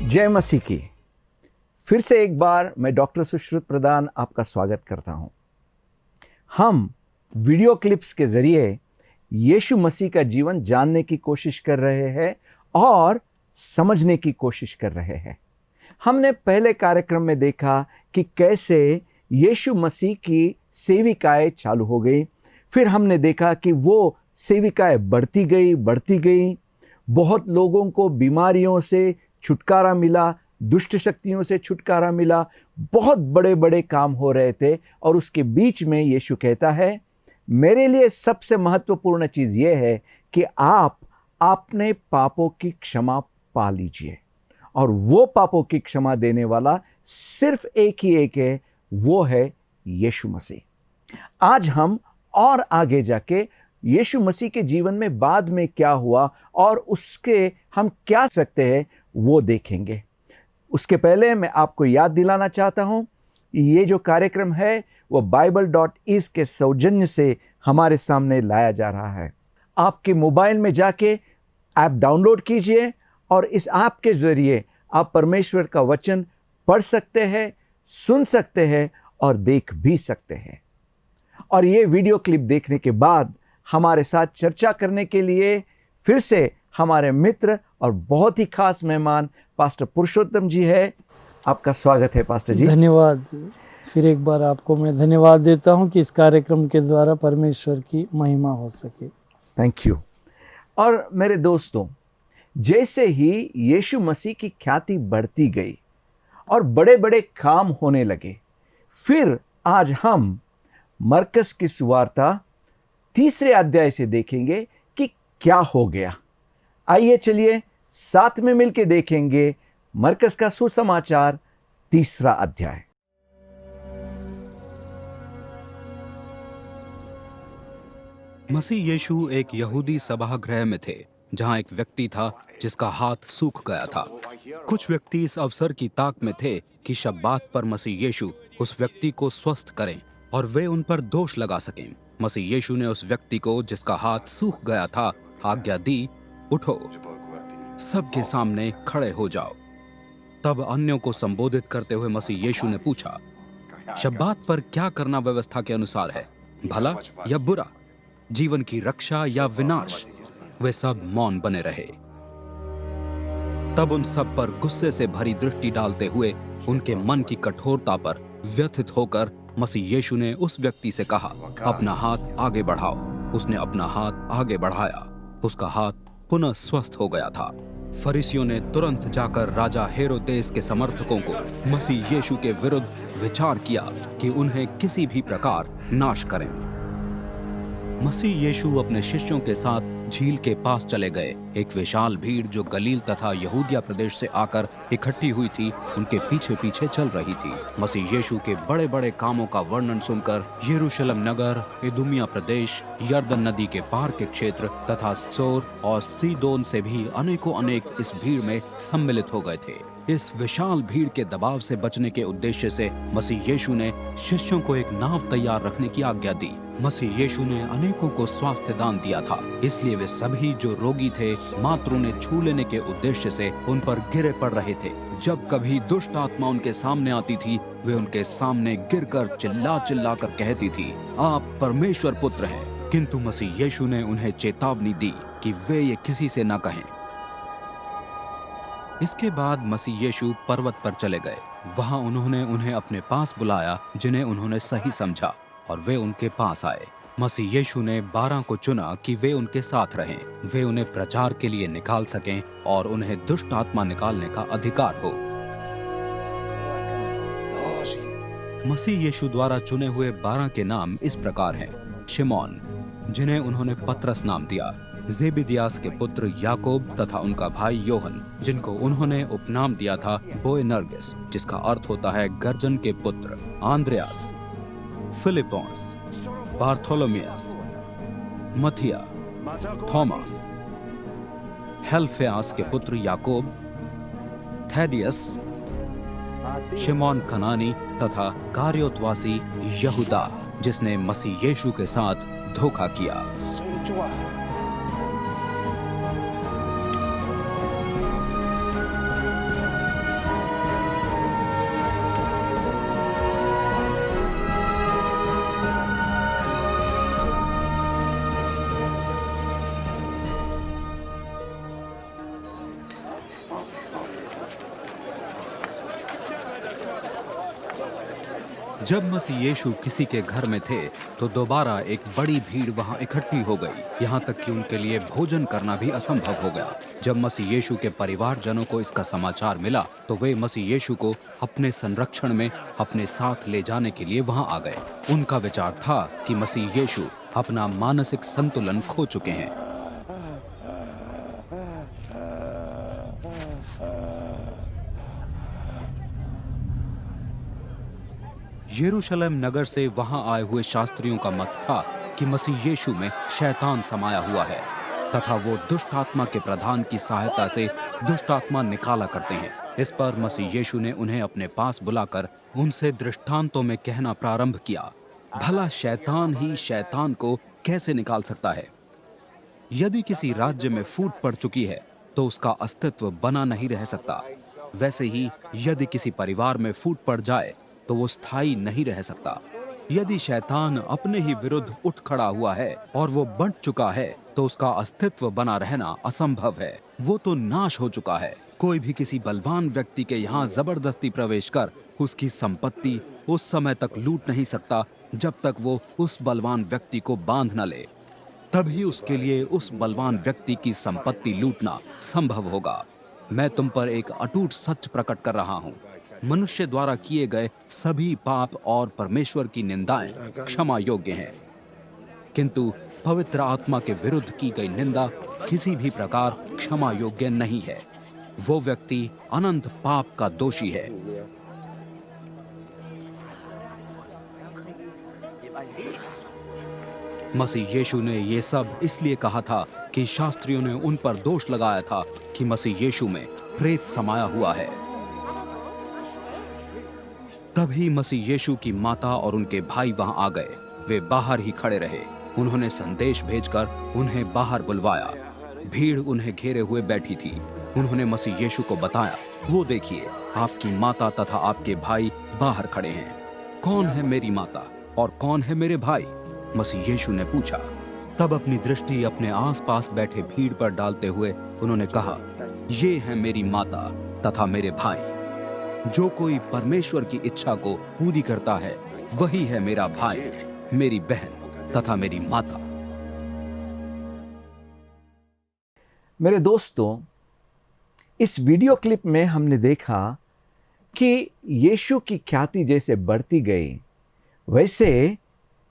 जय मसीह की। फिर से एक बार मैं डॉक्टर सुश्रुत प्रधान आपका स्वागत करता हूं। हम वीडियो क्लिप्स के जरिए यीशु मसीह का जीवन जानने की कोशिश कर रहे हैं और समझने की कोशिश कर रहे हैं। हमने पहले कार्यक्रम में देखा कि कैसे यीशु मसीह की सेविकाएं चालू हो गई। फिर हमने देखा कि वो सेविकाएं बढ़ती गई। बहुत लोगों को बीमारियों से छुटकारा मिला, दुष्ट शक्तियों से छुटकारा मिला, बहुत बड़े बड़े काम हो रहे थे। और उसके बीच में यीशु कहता है, मेरे लिए सबसे महत्वपूर्ण चीज़ यह है कि आप अपने पापों की क्षमा पा लीजिए। और वो पापों की क्षमा देने वाला सिर्फ एक ही एक है, वो है यीशु मसीह। आज हम और आगे जाके यीशु मसीह के जीवन में बाद में क्या हुआ और उसके हम क्या सकते हैं वो देखेंगे। उसके पहले मैं आपको याद दिलाना चाहता हूं, ये जो कार्यक्रम है वो bible.is के सौजन्य से हमारे सामने लाया जा रहा है। आपके मोबाइल में जाके ऐप डाउनलोड कीजिए और इस ऐप के जरिए आप परमेश्वर का वचन पढ़ सकते हैं, सुन सकते हैं और देख भी सकते हैं। और ये वीडियो क्लिप देखने के बाद हमारे साथ चर्चा करने के लिए फिर से हमारे मित्र और बहुत ही खास मेहमान पास्टर पुरुषोत्तम जी है। आपका स्वागत है पास्टर जी। धन्यवाद। फिर एक बार आपको मैं धन्यवाद देता हूं कि इस कार्यक्रम के द्वारा परमेश्वर की महिमा हो सके। Thank you. और मेरे दोस्तों, जैसे ही यीशु मसीह की ख्याति बढ़ती गई और बड़े बड़े काम होने लगे, फिर आज हम मरकस की सुवार्ता 3 अध्याय से देखेंगे कि क्या हो गया। आइए चलिए साथ में मिलकर देखेंगे मरकस का सुसमाचार 3 अध्याय। मसीह यीशु एक यहूदी सभागृह में थे, जहां एक व्यक्ति था जिसका हाथ सूख गया था। कुछ व्यक्ति इस अवसर की ताक में थे कि शब्बात पर मसीह यीशु उस व्यक्ति को स्वस्थ करें और वे उन पर दोष लगा सकें। मसीह यीशु ने उस व्यक्ति को जिसका हाथ सूख गया था आज्ञा दी, उठो, सबके सामने खड़े हो जाओ। तब अन्यों को संबोधित करते हुए मसीह यीशु ने पूछा, शब्बात पर क्या करना व्यवस्था के अनुसार है, भला या बुरा, जीवन की रक्षा या विनाश? वे सब मौन बने रहे। तब उन सब पर गुस्से से भरी दृष्टि डालते हुए उनके मन की कठोरता पर व्यथित होकर मसीह यीशु ने उस व्यक्ति से कहा, अपना हाथ आगे बढ़ाओ। उसने अपना हाथ आगे बढ़ाया, उसका हाथ पुनः स्वस्थ हो गया था। फरीसियों ने तुरंत जाकर राजा हेरोदेस के समर्थकों को मसीह यीशु के विरुद्ध विचार किया कि उन्हें किसी भी प्रकार नाश करें। मसीह यीशु अपने शिष्यों के साथ झील के पास चले गए। एक विशाल भीड़ जो गलील तथा यहूदिया प्रदेश से आकर इकट्ठी हुई थी, उनके पीछे पीछे चल रही थी। मसीह यीशु के बड़े बड़े कामों का वर्णन सुनकर यरूशलेम नगर, इदुमिया प्रदेश, यरदन नदी के पार के क्षेत्र तथा सोर और सीदोन से भी अनेकों अनेक इस भीड़ में सम्मिलित हो गए थे। इस विशाल भीड़ के दबाव से बचने के उद्देश्य से मसीह यीशु ने शिष्यों को एक नाव तैयार रखने की आज्ञा दी। मसीह यीशु ने अनेकों को स्वास्थ्य दान दिया था, इसलिए वे सभी जो रोगी थे मात्र उन्हें छू लेने के उद्देश्य से उन पर गिरे पड़ रहे थे। जब कभी दुष्ट आत्मा उनके सामने आती थी, वे उनके सामने गिरकर चिल्ला चिल्ला कर कहती थी, आप परमेश्वर पुत्र हैं। किंतु मसीह यीशु ने उन्हें चेतावनी दी कि वे ये किसी से न कहें। इसके बाद मसीह यीशु पर्वत पर चले गए। वहां उन्होंने उन्हें अपने पास बुलाया जिन्हें उन्होंने सही समझा, और वे उनके पास आए। मसीह यीशु ने 12 को चुना कि वे उनके साथ रहें, वे उन्हें प्रचार के लिए निकाल सकें और उन्हें दुष्ट आत्मा निकालने का अधिकार हो। मसीह यीशु द्वारा चुने हुए 12 के नाम इस प्रकार हैं। शिमोन, जिन्हें उन्होंने पतरस नाम दिया, जेबेदियास के पुत्र याकूब तथा उनका भाई योहन, जिनको उन्होंने उपनाम दिया था बोएनर्गिस, जिसका अर्थ होता है गर्जन के पुत्र, आंद्रियास, फिलिपोस, बार्थोलोमियस, मथिया, थॉमस, हेल्फियास के पुत्र याकूब, थैदियस, शिमोन कनानी तथा कारियोतवासी यहूदा, जिसने मसीह यीशु के साथ धोखा किया। जब मसीह यीशु किसी के घर में थे तो दोबारा एक बड़ी भीड़ वहां इकट्ठी हो गई, यहाँ तक कि उनके लिए भोजन करना भी असंभव हो गया। जब मसीह यीशु के परिवारजनों को इसका समाचार मिला तो वे मसीह यीशु को अपने संरक्षण में अपने साथ ले जाने के लिए वहां आ गए। उनका विचार था कि मसीह यीशु अपना मानसिक संतुलन खो चुके हैं। यरूशलेम नगर से वहां आए हुए शास्त्रियों का मत था कि मसीह यीशु में शैतान समाया हुआ है तथा वो दुष्ट आत्मा के प्रधान की सहायता से दुष्ट आत्मा निकाला करते हैं। इस पर मसीह यीशु ने उन्हें अपने पास बुलाकर उनसे दृष्टांतों में कहना प्रारंभ किया, भला शैतान ही शैतान को कैसे निकाल सकता है? यदि किसी राज्य में फूट पड़ चुकी है तो उसका अस्तित्व बना नहीं रह सकता। वैसे ही यदि किसी परिवार में फूट पड़ जाए तो वो स्थायी नहीं रह सकता। यदि शैतान अपने ही विरुद्ध उठ खड़ा हुआ है और वो बंट चुका है तो उसका अस्तित्व बना रहना असंभव है। वो तो नाश हो चुका है। कोई भी किसी बलवान व्यक्ति के यहाँ जबरदस्ती प्रवेश कर उसकी संपत्ति उस समय तक लूट नहीं सकता जब तक वो उस बलवान व्यक्ति को बांध न ले। तभी उसके लिए उस बलवान व्यक्ति की संपत्ति लूटना संभव होगा। मैं तुम पर एक अटूट सच प्रकट कर रहा हूँ, मनुष्य द्वारा किए गए सभी पाप और परमेश्वर की निंदाएं क्षमा योग्य हैं, किंतु पवित्र आत्मा के विरुद्ध की गई निंदा किसी भी प्रकार क्षमा योग्य नहीं है। वो व्यक्ति अनंत पाप का दोषी है। मसीह यीशु ने ये सब इसलिए कहा था कि शास्त्रियों ने उन पर दोष लगाया था कि मसीह यीशु में प्रेत समाया हुआ है। तभी मसीह यीशु की माता और उनके भाई वहां आ गए। वे बाहर ही खड़े रहे। उन्होंने संदेश भेजकर उन्हें बाहर बुलवाया। भीड़ उन्हें घेरे हुए बैठी थी। उन्होंने मसीह यीशु को बताया, वो देखिए, आपकी माता तथा आपके भाई बाहर खड़े हैं। कौन है मेरी माता और कौन है मेरे भाई? मसीह यीशु ने पूछा। तब अपनी दृष्टि अपने आसपास बैठे भीड़ पर डालते हुए उन्होंने कहा, ये है मेरी माता तथा मेरे भाई। जो कोई परमेश्वर की इच्छा को पूरी करता है वही है मेरा भाई, मेरी बहन तथा मेरी माता। मेरे दोस्तों, इस वीडियो क्लिप में हमने देखा कि यीशु की ख्याति जैसे बढ़ती गई, वैसे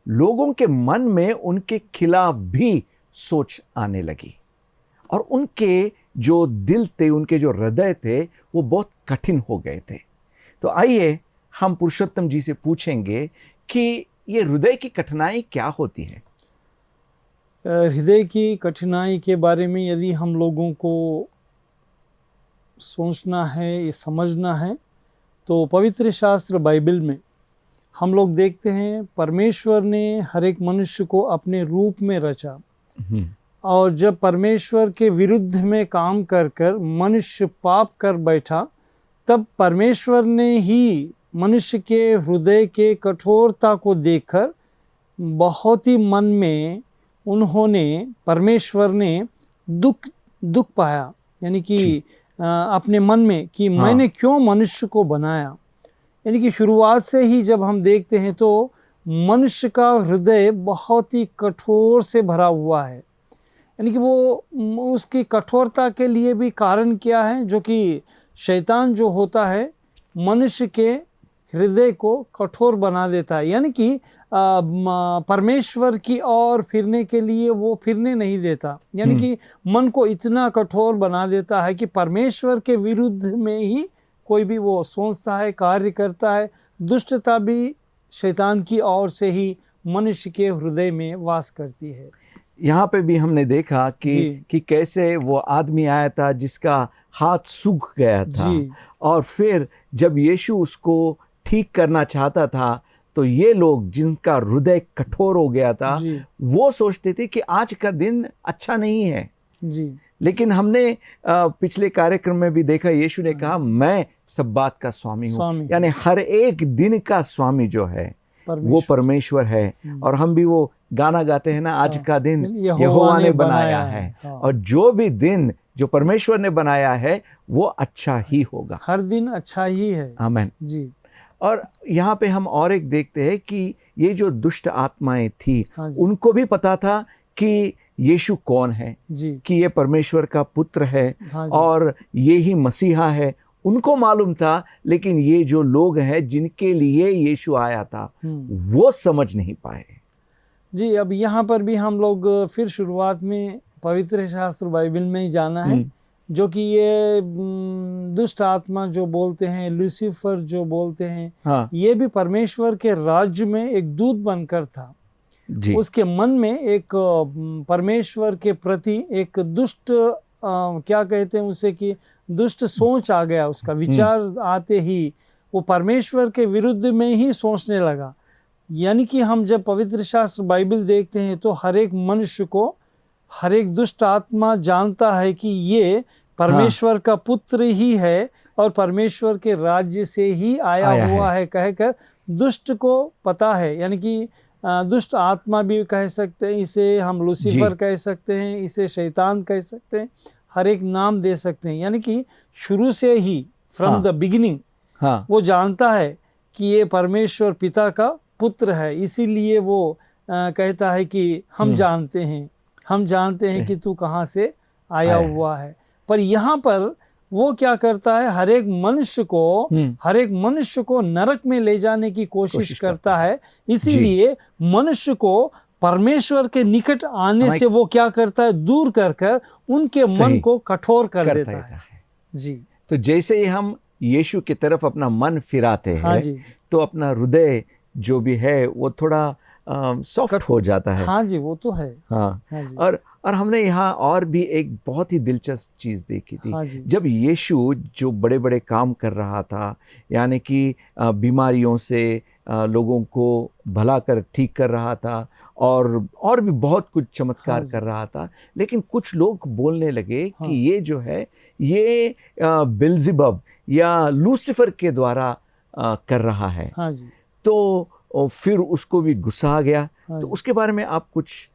लोगों के मन में उनके खिलाफ भी सोच आने लगी और उनके जो दिल थे, उनके जो हृदय थे, वो बहुत कठिन हो गए थे। तो आइए हम पुरुषोत्तम जी से पूछेंगे कि ये हृदय की कठिनाई क्या होती है। हृदय की कठिनाई के बारे में यदि हम लोगों को सोचना है, ये समझना है, तो पवित्र शास्त्र बाइबल में हम लोग देखते हैं परमेश्वर ने हर एक मनुष्य को अपने रूप में रचा और जब परमेश्वर के विरुद्ध में काम कर कर मनुष्य पाप कर बैठा, तब परमेश्वर ने ही मनुष्य के हृदय के कठोरता को देखकर बहुत ही मन में उन्होंने, परमेश्वर ने दुख पाया, यानी कि अपने मन में कि मैंने क्यों मनुष्य को बनाया। यानी कि शुरुआत से ही जब हम देखते हैं तो मनुष्य का हृदय बहुत ही कठोर से भरा हुआ है। यानी कि वो उसकी कठोरता के लिए भी कारण क्या है, जो कि शैतान जो होता है मनुष्य के हृदय को कठोर बना देता है। यानी कि परमेश्वर की ओर फिरने के लिए वो फिरने नहीं देता। यानी कि मन को इतना कठोर बना देता है कि परमेश्वर के विरुद्ध में ही कोई भी वो सोचता है, कार्य करता है। दुष्टता भी शैतान की ओर से ही मनुष्य के हृदय में वास करती है। यहाँ पे भी हमने देखा कि कैसे वो आदमी आया था जिसका हाथ सूख गया था और फिर जब यीशु उसको ठीक करना चाहता था तो ये लोग जिनका हृदय कठोर हो गया था वो सोचते थे कि आज का दिन अच्छा नहीं है जी। लेकिन हमने पिछले कार्यक्रम में भी देखा, यीशु ने कहा मैं सब बात का स्वामी हूँ, यानी हर एक दिन का स्वामी जो है वो परमेश्वर है। और हम भी वो गाना गाते हैं ना, आज का दिन यहोवा ने बनाया है और जो भी दिन जो परमेश्वर ने बनाया है वो अच्छा ही होगा। हर दिन अच्छा ही है। आमीन जी। और यहाँ पे हम और एक देखते हैं कि ये जो दुष्ट आत्माएं थी, हाँ जी। उनको भी पता था कि यीशु कौन है, जी। कि ये परमेश्वर का पुत्र है हाँ जी। और ये ही मसीहा है, उनको मालूम था। लेकिन ये जो लोग हैं जिनके लिए यीशु आया था, वो समझ नहीं पाए। जी, अब यहाँ पर भी हम लोग फिर शुरुआत में पवित्र शास्त्र बाइबल में ही जाना है, जो कि ये दुष्ट आत्मा जो बोलते हैं, लूसीफर जो बोलते हैं, हाँ ये भी परमेश्वर के राज्य में एक दूत बनकर था। जी, उसके मन में एक परमेश्वर के प्रति एक दुष्ट क्या कहते हैं उसे, कि दुष्ट सोच आ गया। उसका विचार आते ही वो परमेश्वर के विरुद्ध में ही सोचने लगा। यानी कि हम जब पवित्र शास्त्र बाइबल देखते हैं तो हर एक मनुष्य को, हर एक दुष्ट आत्मा जानता है कि ये परमेश्वर का पुत्र ही है और परमेश्वर के राज्य से ही आया हुआ है कहकर दुष्ट को पता है। यानी कि दुष्ट आत्मा भी कह सकते हैं इसे, हम लूसीफर कह सकते हैं, इसे शैतान कह सकते हैं, हर एक नाम दे सकते हैं। यानी कि शुरू से ही, फ्रॉम द बिगिनिंग, वो जानता है कि ये परमेश्वर पिता का पुत्र है। इसीलिए वो कहता है कि हम जानते हैं कि तू कहाँ से आया हुआ है। पर यहाँ पर वो क्या करता है, हर एक मनुष्य को नरक में ले जाने की कोशिश करता है। इसीलिए मनुष्य को परमेश्वर के निकट आने से वो क्या करता है, दूर कर उनके मन को कठोर कर देता है। जी, तो जैसे ही हम यीशु की तरफ अपना मन फिराते हैं, हाँ जी, तो अपना हृदय जो भी है वो थोड़ा सॉफ्ट हो जाता है। हाँ जी, वो तो है। हाँ, हाँ जी। और हमने यहाँ और भी एक बहुत ही दिलचस्प चीज़ देखी थी। हाँ जी। जब यीशु जो बड़े बड़े काम कर रहा था, यानी कि बीमारियों से लोगों को भला कर ठीक कर रहा था और भी बहुत कुछ चमत्कार कर रहा था, लेकिन कुछ लोग बोलने लगे कि ये जो है ये बेल्ज़ेबुब या लूसीफर के द्वारा कर रहा है। हाँ जी। तो फिर उसको भी गुस्सा आ गया। तो उसके बारे में आप कुछ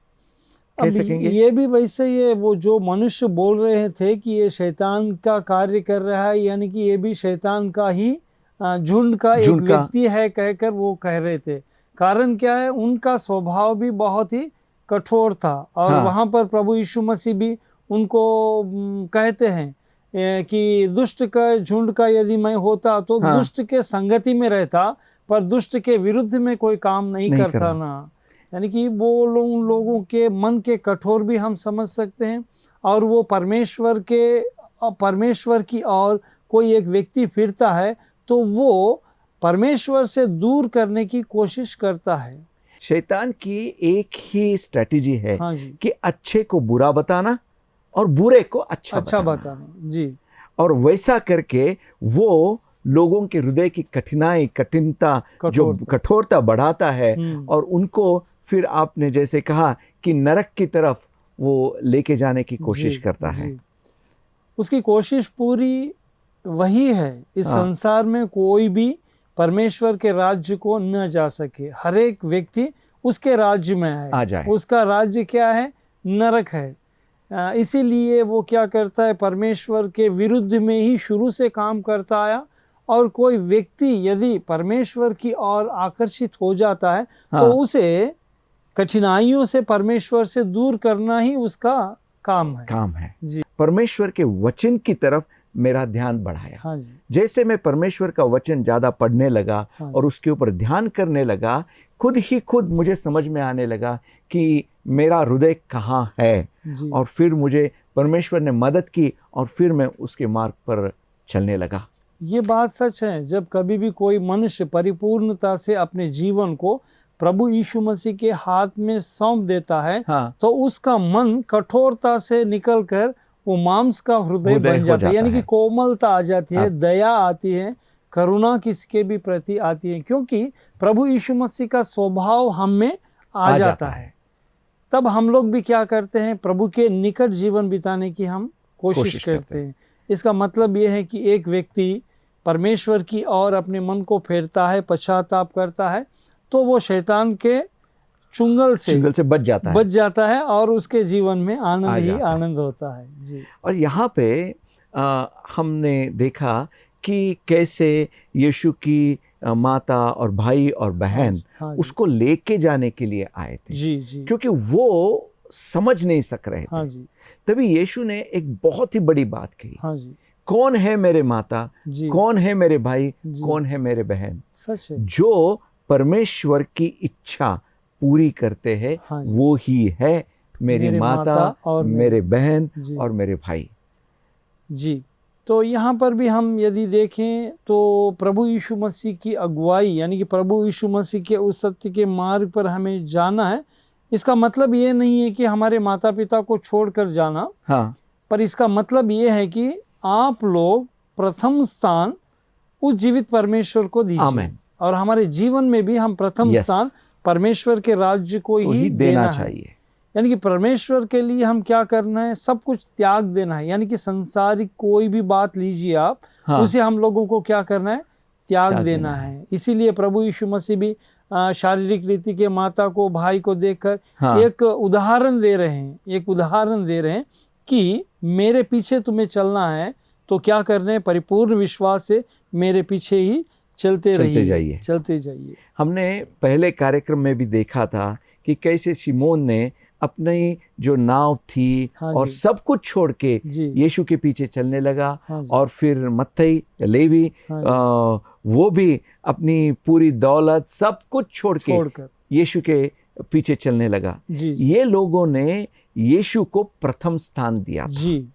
कह सकेंगे? ये भी वैसे, ये वो जो मनुष्य बोल रहे थे कि ये शैतान का कार्य कर रहा है, यानी कि ये भी शैतान का ही झुंड का एक व्यक्ति है कहकर वो कह रहे थे। कारण क्या है, उनका स्वभाव भी बहुत ही कठोर था। और वहाँ पर प्रभु यीशु मसीह भी उनको कहते हैं कि दुष्ट का झुंड का यदि मैं होता तो दुष्ट के संगति में रहता, पर दुष्ट के विरुद्ध में कोई काम नहीं करता ना। यानी कि वो उन लोगों के मन के कठोर भी हम समझ सकते हैं। और वो परमेश्वर की और कोई एक व्यक्ति फिरता है तो वो परमेश्वर से दूर करने की कोशिश करता है। शैतान की एक ही स्ट्रेटजी है, हाँ जी, कि अच्छे को बुरा बताना और बुरे को अच्छा बताना। जी, और वैसा करके वो लोगों के हृदय की कठोरता बढ़ाता है और उनको फिर आपने जैसे कहा कि नरक की तरफ वो लेके जाने की कोशिश करता है। उसकी कोशिश पूरी वही है, इस संसार में कोई भी परमेश्वर के राज्य को न जा सके। हर एक व्यक्ति उसके राज्य में आ जाए। उसका राज्य क्या है, नरक है। इसीलिए वो क्या करता है, परमेश्वर के विरुद्ध में ही शुरू से काम करता आया। और कोई व्यक्ति यदि परमेश्वर की ओर आकर्षित हो जाता है तो उसे कठिनाइयों से परमेश्वर से दूर करना ही उसका काम है। जी, परमेश्वर के वचन की तरफ मेरा ध्यान बढ़ाया। हाँ जी। जैसे मैं परमेश्वर का वचन ज़्यादा पढ़ने लगा और उसके ऊपर ध्यान करने लगा, खुद मुझे समझ में आने लगा कि मेरा हृदय कहाँ है। और फिर मुझे परमेश्वर ने मदद की और फिर मैं उसके मार्ग पर चलने लगा। ये बात सच है, जब कभी भी कोई मनुष्य परिपूर्णता से अपने जीवन को प्रभु यीशु मसीह के हाथ में सौंप देता है, तो उसका मन कठोरता से निकलकर वो मांस का हृदय बन जाता है। यानी कि कोमलता आ जाती है, दया आती है, करुणा किसके भी प्रति आती है, क्योंकि प्रभु यीशु मसीह का स्वभाव हम में आ जाता है। तब हम लोग भी क्या करते हैं, प्रभु के निकट जीवन बिताने की हम कोशिश करते हैं। इसका मतलब ये है कि एक व्यक्ति परमेश्वर की ओर अपने मन को फेरता है, पश्चाताप करता है, तो वो शैतान के चुंगल से बच जाता है और उसके जीवन में आनंद होता है। जी। और यहाँ पे हमने देखा कि कैसे यीशु की माता और भाई और बहन हाँ जी, उसको लेके जाने के लिए आए थे, जी जी, क्योंकि वो समझ नहीं सक रहे हाँ थे। जी, तभी यीशु ने एक बहुत ही बड़ी बात कही, हाँ जी, कौन है मेरे माता, जी, कौन है मेरे भाई, जी, कौन है मेरे बहन? सच है, जो परमेश्वर की इच्छा पूरी करते हैं हाँ जी, वो ही है मेरी मेरे माता और मेरे बहन जी, और मेरे भाई। जी। तो यहाँ पर भी हम यदि देखें तो प्रभु यीशु मसीह की अगुवाई यानी कि प्रभु यीशु मसीह के उस सत्य के मार्ग पर हमें जाना है। इसका मतलब ये नहीं है कि हमारे माता पिता को छोड़कर जाना, हाँ, पर इसका मतलब ये है कि आप लोग प्रथम स्थान उस जीवित परमेश्वर को दीजिए आमेन। और हमारे जीवन में भी हम प्रथम Yes. स्थान परमेश्वर के राज्य को तो ही ही देना है। चाहिए। यानी कि परमेश्वर के लिए हम क्या करना है, सब कुछ त्याग देना है। यानी कि संसारिक कोई भी बात लीजिए आप, हाँ, उसे हम लोगों को क्या करना है, त्याग त्याग देना देना है। इसीलिए प्रभु यीशु मसीह भी शारीरिक रीति के माता को भाई को देखकर हाँ, एक उदाहरण दे रहे हैं, एक उदाहरण दे रहे हैं कि मेरे पीछे तुम्हें चलना है तो क्या करना है, परिपूर्ण विश्वास से मेरे पीछे ही चलते जाइए। चलते जाइए। हमने पहले कार्यक्रम में भी देखा था कि कैसे शिमोन ने अपनी जो नाव थी हाँ और जी, सब कुछ छोड़ के जी, यीशु के पीछे चलने लगा। हाँ जी, और फिर मत्ती या लेवी हाँ जी, वो भी अपनी पूरी दौलत सब कुछ छोड़ के छोड़कर, यीशु के पीछे चलने लगा। जी, ये लोगों ने यीशु को प्रथम स्थान दिया था। जी,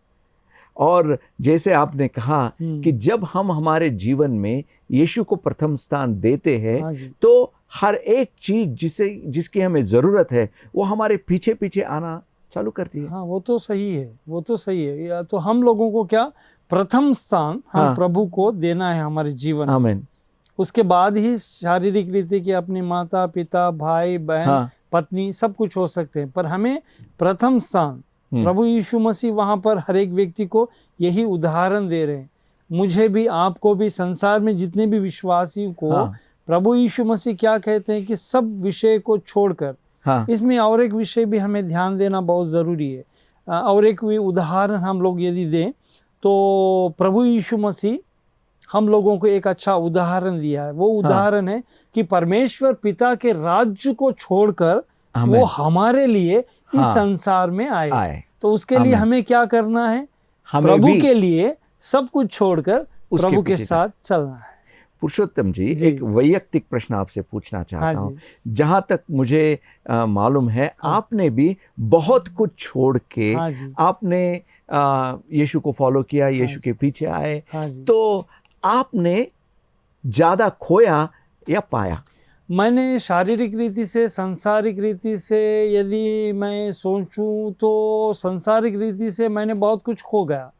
और जैसे आपने कहा हम्म, कि जब हम हमारे जीवन में यीशु को प्रथम स्थान देते हैं हाँ जी, तो हर एक चीज जिसकी हमें जरूरत है वो हमारे पीछे पीछे आना चालू करती है। हाँ वो तो सही है, वो तो सही है। या तो हम लोगों को क्या प्रथम स्थान हम हाँ, प्रभु को देना है हमारे जीवन में। आमीन। उसके बाद ही शारीरिक रीति की अपने माता पिता भाई बहन हाँ, पत्नी सब कुछ हो सकते हैं, पर हमें प्रथम स्थान हम्म, प्रभु यीशु मसीह वहां पर हर एक व्यक्ति को यही उदाहरण दे रहे हैं। मुझे भी, आपको भी, संसार में जितने भी विश्वासियों को हाँ, प्रभु यीशु मसीह क्या कहते हैं कि सब विषय को छोड़कर, हाँ, इसमें और एक विषय भी हमें ध्यान देना बहुत ज़रूरी है। और एक भी उदाहरण हम लोग यदि दें तो प्रभु यीशु मसीह हम लोगों को एक अच्छा उदाहरण दिया है। वो उदाहरण है कि परमेश्वर पिता के राज्य को छोड़कर आमीन। वो हमारे लिए इस हाँ, संसार में आए। तो उसके लिए आमीन। हमें क्या करना है, हमें प्रभु भी के लिए सब कुछ छोड़कर उसके प्रभु के पीछे साथ चलना है। पुरुषोत्तम जी, जी। एक वैयक्तिक प्रश्न आपसे पूछना चाहता हाँ हूँ। जी, जहाँ तक मुझे मालूम है आपने भी बहुत कुछ छोड़ के हाँ जी, आपने यीशु को फॉलो किया, यीशु के पीछे आए, हाँ जी। तो आपने ज्यादा खोया या पाया? मैंने शारीरिक रीति से, सांसारिक रीति से यदि मैं सोचूं तो सांसारिक रीति से मैंने बहुत कुछ खो गया,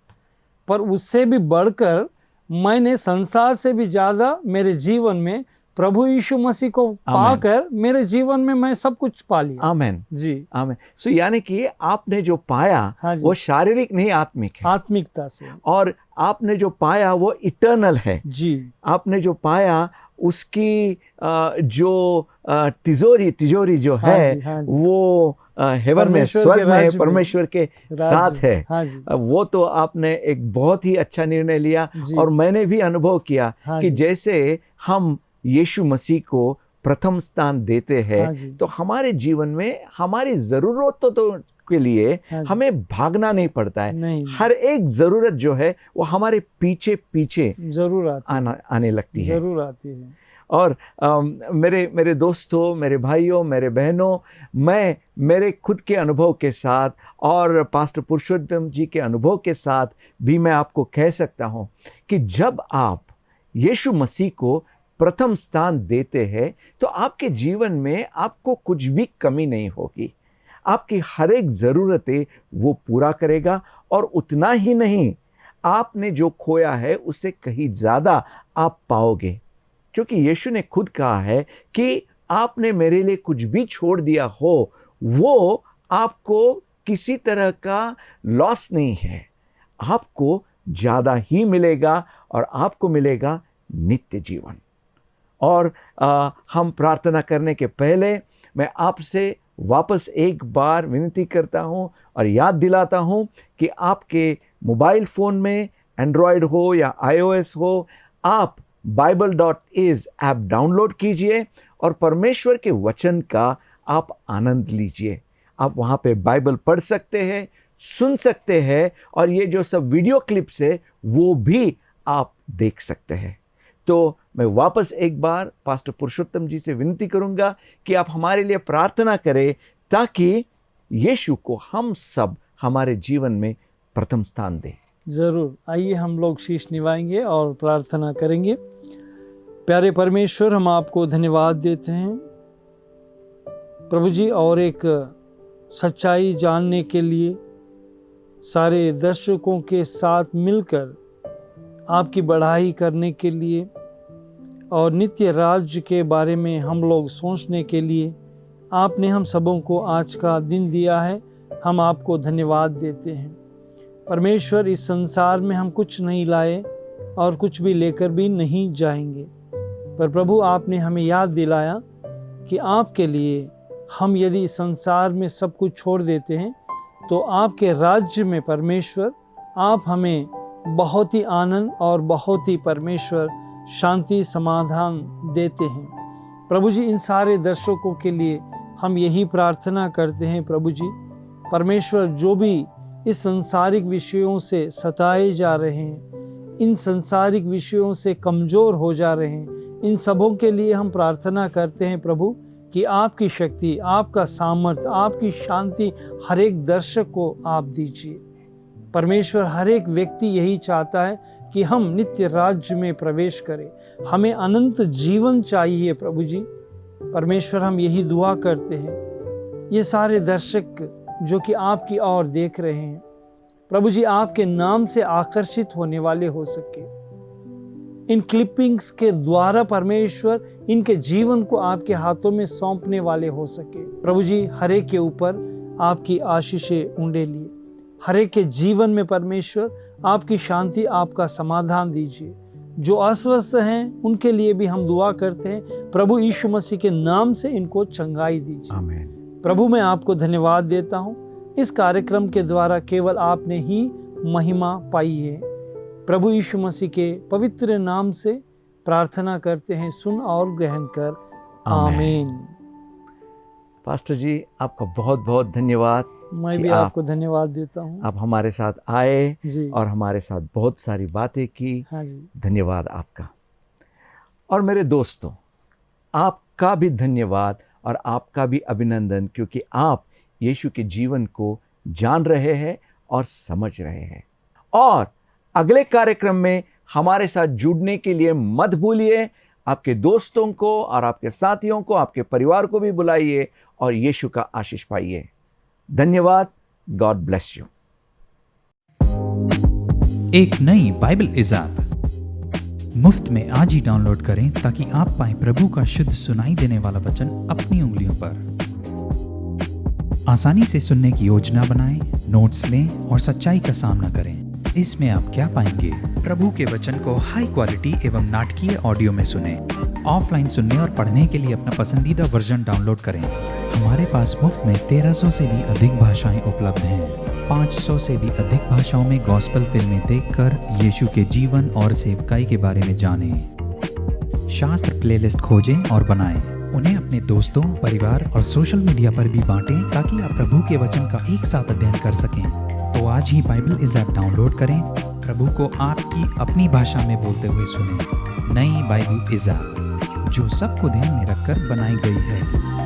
पर उससे भी बढ़कर मैंने संसार से भी ज़्यादा मेरे जीवन में प्रभु यीशु मसीह को पाकर मेरे जीवन में मैं सब कुछ पा लिया। आमेन, जी, आमेन। सो यानी कि आपने जो पाया हाँ जी, वो शारीरिक नहीं, आत्मिक है। आत्मिकता से। और आपने जो पाया वो इटर्नल है। जी, आपने जो पाया उसकी जो तिजोरी जो हाँ है जी, हाँ जी, वो हेवन में, परमेश्वर के स्वर्ग में, राज्य में, परमेश्वर के साथ राज्य, है। हाँ जी, वो तो आपने एक बहुत ही अच्छा निर्णय लिया। जी, और मैंने भी अनुभव किया हाँ कि जी, जैसे हम यीशु मसीह को प्रथम स्थान देते हैं हाँ जी, तो हमारे जीवन में हमारी ज़रूरतों तो के लिए हाँ जी, हमें भागना नहीं पड़ता है। नहीं, हर एक ज़रूरत जो है वो हमारे पीछे पीछे जरूर आती आने लगती है। जरूर आती है। और मेरे दोस्तों, मेरे भाइयों, मेरे बहनों, मैं मेरे खुद के अनुभव के साथ और पास्टर पुरुषोत्तम जी के अनुभव के साथ भी मैं आपको कह सकता हूँ कि जब आप यीशु मसीह को प्रथम स्थान देते हैं तो आपके जीवन में आपको कुछ भी कमी नहीं होगी। आपकी हर एक ज़रूरतें वो पूरा करेगा। और उतना ही नहीं, आपने जो खोया है उससे कहीं ज़्यादा आप पाओगे, क्योंकि यीशु ने खुद कहा है कि आपने मेरे लिए कुछ भी छोड़ दिया हो वो आपको किसी तरह का लॉस नहीं है, आपको ज़्यादा ही मिलेगा और आपको मिलेगा नित्य जीवन। और हम प्रार्थना करने के पहले मैं आपसे वापस एक बार विनती करता हूं और याद दिलाता हूं कि आपके मोबाइल फ़ोन में एंड्रॉयड हो या iOS हो, आप bible.is ऐप डाउनलोड कीजिए और परमेश्वर के वचन का आप आनंद लीजिए। आप वहाँ पे बाइबल पढ़ सकते हैं, सुन सकते हैं, और ये जो सब वीडियो क्लिप्स है वो भी आप देख सकते हैं। तो मैं वापस एक बार पास्टर पुरुषोत्तम जी से विनती करूंगा कि आप हमारे लिए प्रार्थना करें ताकि यीशु को हम सब हमारे जीवन में प्रथम स्थान दें। ज़रूर, आइए हम लोग शीश निभाएंगे और प्रार्थना करेंगे। प्यारे परमेश्वर, हम आपको धन्यवाद देते हैं प्रभु जी, और एक सच्चाई जानने के लिए सारे दर्शकों के साथ मिलकर आपकी बढ़ाई करने के लिए और नित्य राज्य के बारे में हम लोग सोचने के लिए आपने हम सबों को आज का दिन दिया है। हम आपको धन्यवाद देते हैं परमेश्वर। इस संसार में हम कुछ नहीं लाए और कुछ भी लेकर भी नहीं जाएंगे, पर प्रभु आपने हमें याद दिलाया कि आपके लिए हम यदि इस संसार में सब कुछ छोड़ देते हैं तो आपके राज्य में परमेश्वर आप हमें बहुत ही आनंद और बहुत ही परमेश्वर शांति समाधान देते हैं। प्रभु जी, इन सारे दर्शकों के लिए हम यही प्रार्थना करते हैं प्रभु जी, परमेश्वर जो भी इस सांसारिक विषयों से सताए जा रहे हैं, इन सांसारिक विषयों से कमज़ोर हो जा रहे हैं, इन सबों के लिए हम प्रार्थना करते हैं प्रभु कि आपकी शक्ति, आपका सामर्थ्य, आपकी शांति हर एक दर्शक को आप दीजिए। परमेश्वर, हर एक व्यक्ति यही चाहता है कि हम नित्य राज्य में प्रवेश करें, हमें अनंत जीवन चाहिए प्रभु जी। परमेश्वर, हम यही दुआ करते हैं ये सारे दर्शक जो कि आपकी ओर देख रहे हैं प्रभु जी, आपके नाम से आकर्षित होने वाले हो सके। इन क्लिपिंग्स के द्वारा परमेश्वर इनके जीवन को आपके हाथों में सौंपने वाले हो सके प्रभु जी। हर एक के ऊपर आपकी आशीषें उंडेलिए, हर एक के जीवन में परमेश्वर आपकी शांति, आपका समाधान दीजिए। जो अस्वस्थ हैं उनके लिए भी हम दुआ करते हैं प्रभु यीशु मसीह के नाम से इनको चंगाई दीजिए। आमीन। प्रभु, मैं आपको धन्यवाद देता हूँ, इस कार्यक्रम के द्वारा केवल आपने ही महिमा पाई है। प्रभु यीशु मसीह के पवित्र नाम से प्रार्थना करते हैं, सुन और ग्रहण कर, आमीन। पास्टर जी, आपका बहुत बहुत धन्यवाद। मैं भी आपको धन्यवाद देता हूँ। आप हमारे साथ आए जी। और हमारे साथ बहुत सारी बातें की। हाँ जी, धन्यवाद आपका। और मेरे दोस्तों, आपका भी धन्यवाद और आपका भी अभिनंदन, क्योंकि आप यीशु के जीवन को जान रहे हैं और समझ रहे हैं। और अगले कार्यक्रम में हमारे साथ जुड़ने के लिए मत भूलिए। आपके दोस्तों को और आपके साथियों को, आपके परिवार को भी बुलाइए और यीशु का आशीष पाइए। धन्यवाद। God bless you. एक नई बाइबल इज़ ऐप मुफ्त में आज ही डाउनलोड करें ताकि आप पाएं प्रभु का शुद्ध सुनाई देने वाला वचन अपनी उंगलियों पर। आसानी से सुनने की योजना बनाएं, नोट्स लें और सच्चाई का सामना करें। इसमें आप क्या पाएंगे? प्रभु के वचन को हाई क्वालिटी एवं नाटकीय ऑडियो में सुनें। ऑफलाइन सुनने और पढ़ने के लिए अपना पसंदीदा वर्जन डाउनलोड करें। हमारे पास मुफ्त में 1300 से भी अधिक भाषाएं उपलब्ध हैं। 500 से भी अधिक भाषाओं में गॉस्पेल फिल्में देखकर यीशु के जीवन और सेवकाई के बारे में जानें। शास्त्र प्लेलिस्ट खोजें और बनाएं। उन्हें अपने दोस्तों, परिवार और सोशल मीडिया पर भी बांटें ताकि आप प्रभु के वचन का एक साथ अध्ययन कर सकें। तो आज ही बाइबल इज़ ऐप डाउनलोड करें, प्रभु को आपकी अपनी भाषा में बोलते हुए सुनें। नई बाइबल इज़ ऐप जो सबको ध्यान में रखकर बनाई गई है।